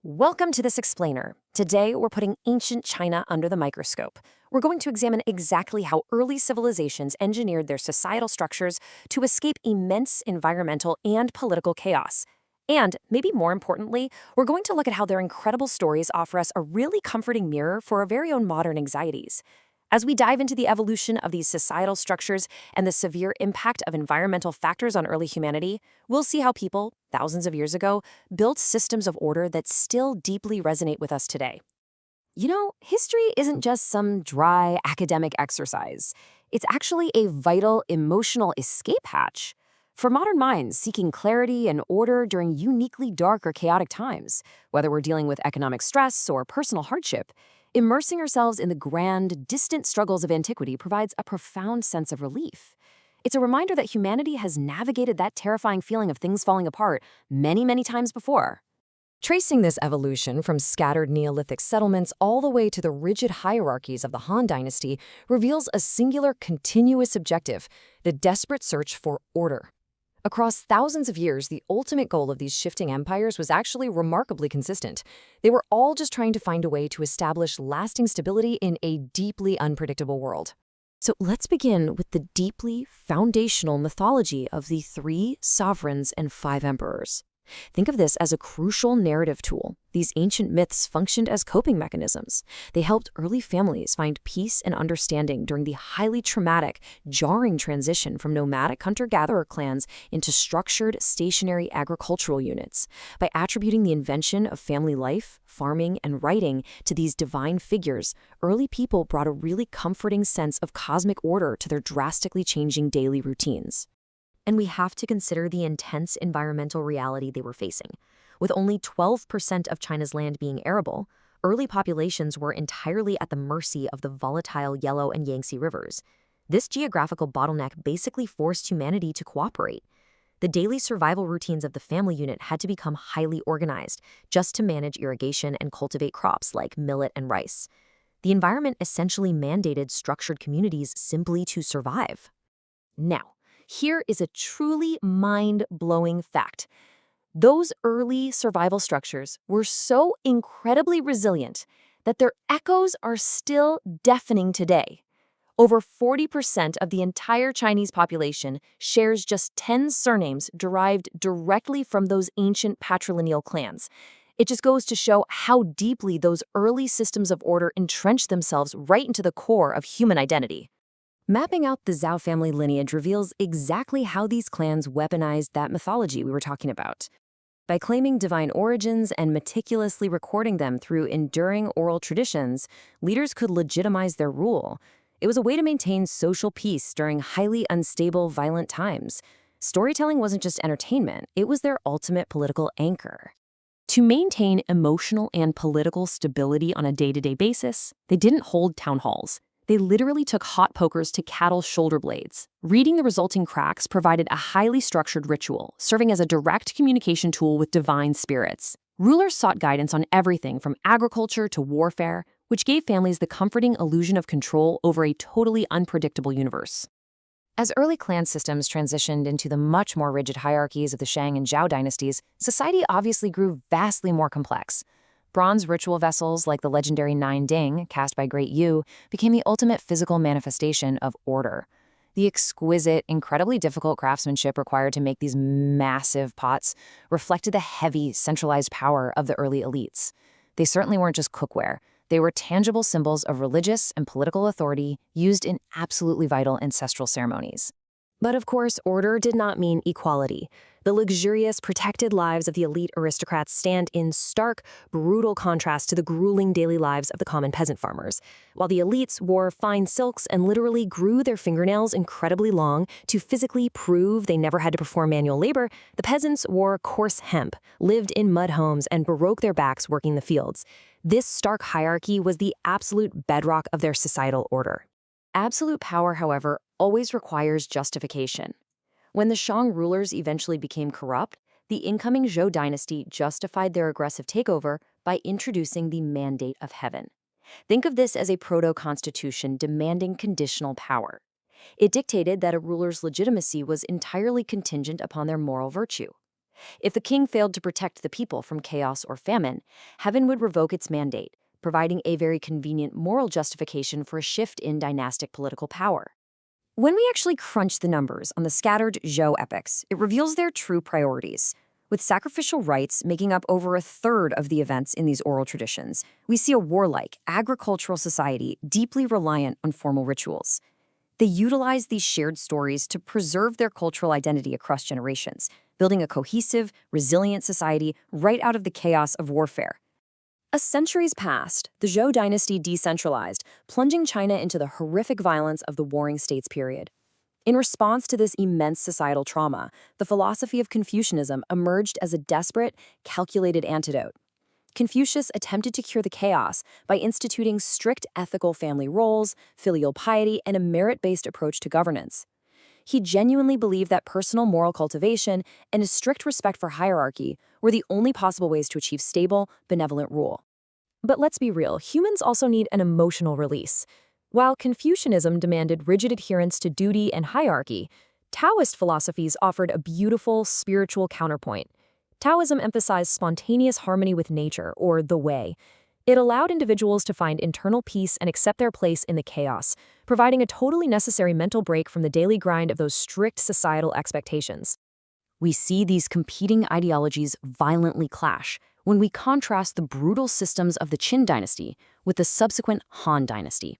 Welcome to this explainer. Today, we're putting ancient China under the microscope. We're going to examine exactly how early civilizations engineered their societal structures to escape immense environmental and political chaos. And, maybe more importantly, we're going to look at how their incredible stories offer us a really comforting mirror for our very own modern anxieties. As we dive into the evolution of these societal structures and the severe impact of environmental factors on early humanity, we'll see how people, thousands of years ago, built systems of order that still deeply resonate with us today. You know, history isn't just some dry academic exercise. It's actually a vital emotional escape hatch for modern minds seeking clarity and order during uniquely dark or chaotic times, whether we're dealing with economic stress or personal hardship. Immersing ourselves in the grand, distant struggles of antiquity provides a profound sense of relief. It's a reminder that humanity has navigated that terrifying feeling of things falling apart many, many times before. Tracing this evolution from scattered Neolithic settlements all the way to the rigid hierarchies of the Han Dynasty reveals a singular, continuous objective: the desperate search for order. Across thousands of years, the ultimate goal of these shifting empires was actually remarkably consistent. They were all just trying to find a way to establish lasting stability in a deeply unpredictable world. So let's begin with the deeply foundational mythology of the 3 sovereigns and 5 emperors. Think of this as a crucial narrative tool. These ancient myths functioned as coping mechanisms. They helped early families find peace and understanding during the highly traumatic, jarring transition from nomadic hunter-gatherer clans into structured, stationary agricultural units. By attributing the invention of family life, farming, and writing to these divine figures, early people brought a really comforting sense of cosmic order to their drastically changing daily routines. And we have to consider the intense environmental reality they were facing. With only 12% of China's land being arable, early populations were entirely at the mercy of the volatile Yellow and Yangtze rivers. This geographical bottleneck basically forced humanity to cooperate. The daily survival routines of the family unit had to become highly organized just to manage irrigation and cultivate crops like millet and rice. The environment essentially mandated structured communities simply to survive. Now, here is a truly mind-blowing fact. Those early survival structures were so incredibly resilient that their echoes are still deafening today. Over 40% of the entire Chinese population shares just 10 surnames derived directly from those ancient patrilineal clans. It just goes to show how deeply those early systems of order entrenched themselves right into the core of human identity. Mapping out the Zhao family lineage reveals exactly how these clans weaponized that mythology we were talking about. By claiming divine origins and meticulously recording them through enduring oral traditions, leaders could legitimize their rule. It was a way to maintain social peace during highly unstable, violent times. Storytelling wasn't just entertainment, it was their ultimate political anchor. To maintain emotional and political stability on a day-to-day basis, they didn't hold town halls. They literally took hot pokers to cattle shoulder blades. Reading the resulting cracks provided a highly structured ritual, serving as a direct communication tool with divine spirits. Rulers sought guidance on everything from agriculture to warfare, which gave families the comforting illusion of control over a totally unpredictable universe. As early clan systems transitioned into the much more rigid hierarchies of the Shang and Zhao dynasties, society obviously grew vastly more complex. Bronze ritual vessels like the legendary Nine Ding, cast by Great Yu, became the ultimate physical manifestation of order. The exquisite, incredibly difficult craftsmanship required to make these massive pots reflected the heavy, centralized power of the early elites. They certainly weren't just cookware. They were tangible symbols of religious and political authority used in absolutely vital ancestral ceremonies. But of course, order did not mean equality. The luxurious, protected lives of the elite aristocrats stand in stark, brutal contrast to the grueling daily lives of the common peasant farmers. While the elites wore fine silks and literally grew their fingernails incredibly long to physically prove they never had to perform manual labor, the peasants wore coarse hemp, lived in mud homes, and broke their backs working the fields. This stark hierarchy was the absolute bedrock of their societal order. Absolute power, however, always requires justification. When the Shang rulers eventually became corrupt, the incoming Zhou dynasty justified their aggressive takeover by introducing the Mandate of Heaven. Think of this as a proto-constitution demanding conditional power. It dictated that a ruler's legitimacy was entirely contingent upon their moral virtue. If the king failed to protect the people from chaos or famine, heaven would revoke its mandate, providing a very convenient moral justification for a shift in dynastic political power. When we actually crunch the numbers on the scattered Zhou epics, it reveals their true priorities. With sacrificial rites making up over a third of the events in these oral traditions, we see a warlike, agricultural society deeply reliant on formal rituals. They utilize these shared stories to preserve their cultural identity across generations, building a cohesive, resilient society right out of the chaos of warfare. As centuries passed, the Zhou dynasty decentralized, plunging China into the horrific violence of the Warring States period. In response to this immense societal trauma, the philosophy of Confucianism emerged as a desperate, calculated antidote. Confucius attempted to cure the chaos by instituting strict ethical family roles, filial piety, and a merit-based approach to governance. He genuinely believed that personal moral cultivation and a strict respect for hierarchy were the only possible ways to achieve stable, benevolent rule. But let's be real, humans also need an emotional release. While Confucianism demanded rigid adherence to duty and hierarchy, Taoist philosophies offered a beautiful, spiritual counterpoint. Taoism emphasized spontaneous harmony with nature, or the way. It allowed individuals to find internal peace and accept their place in the chaos, providing a totally necessary mental break from the daily grind of those strict societal expectations. We see these competing ideologies violently clash when we contrast the brutal systems of the Qin dynasty with the subsequent Han dynasty.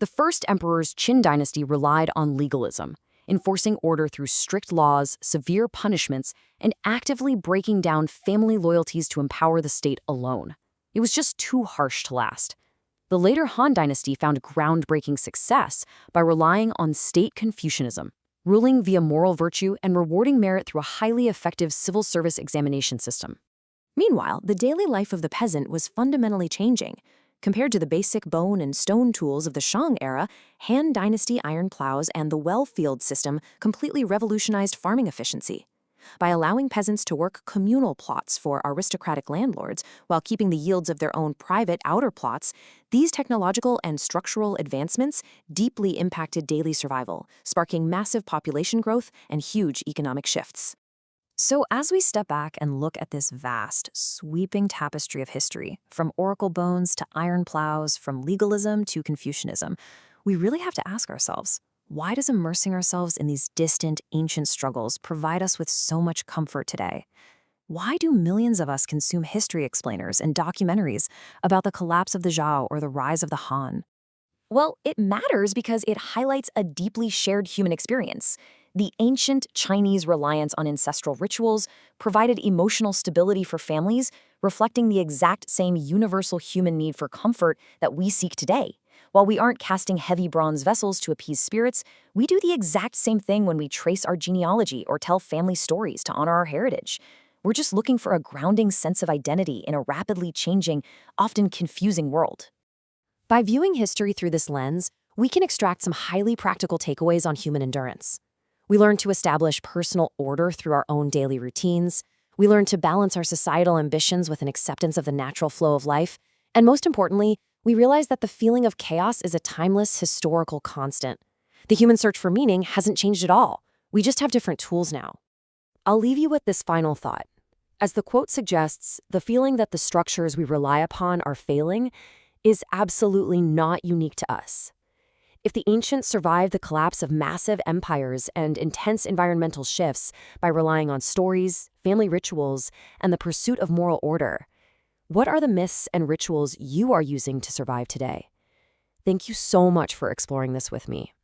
The first emperor's Qin dynasty relied on legalism, enforcing order through strict laws, severe punishments, and actively breaking down family loyalties to empower the state alone. It was just too harsh to last. The later Han dynasty found groundbreaking success by relying on state Confucianism, ruling via moral virtue and rewarding merit through a highly effective civil service examination system. Meanwhile, the daily life of the peasant was fundamentally changing. Compared to the basic bone and stone tools of the Shang era, Han Dynasty iron plows and the well-field system completely revolutionized farming efficiency. By allowing peasants to work communal plots for aristocratic landlords while keeping the yields of their own private outer plots, these technological and structural advancements deeply impacted daily survival, sparking massive population growth and huge economic shifts. So as we step back and look at this vast, sweeping tapestry of history, from oracle bones to iron plows, from legalism to Confucianism, we really have to ask ourselves, why does immersing ourselves in these distant, ancient struggles provide us with so much comfort today? Why do millions of us consume history explainers and documentaries about the collapse of the Zhao or the rise of the Han? Well, it matters because it highlights a deeply shared human experience. The ancient Chinese reliance on ancestral rituals provided emotional stability for families, reflecting the exact same universal human need for comfort that we seek today. While we aren't casting heavy bronze vessels to appease spirits, we do the exact same thing when we trace our genealogy or tell family stories to honor our heritage. We're just looking for a grounding sense of identity in a rapidly changing, often confusing world. By viewing history through this lens, we can extract some highly practical takeaways on human endurance. We learn to establish personal order through our own daily routines. We learn to balance our societal ambitions with an acceptance of the natural flow of life. And most importantly, we realize that the feeling of chaos is a timeless historical constant. The human search for meaning hasn't changed at all. We just have different tools now. I'll leave you with this final thought. As the quote suggests, the feeling that the structures we rely upon are failing is absolutely not unique to us. If the ancients survived the collapse of massive empires and intense environmental shifts by relying on stories, family rituals, and the pursuit of moral order, what are the myths and rituals you are using to survive today? Thank you so much for exploring this with me.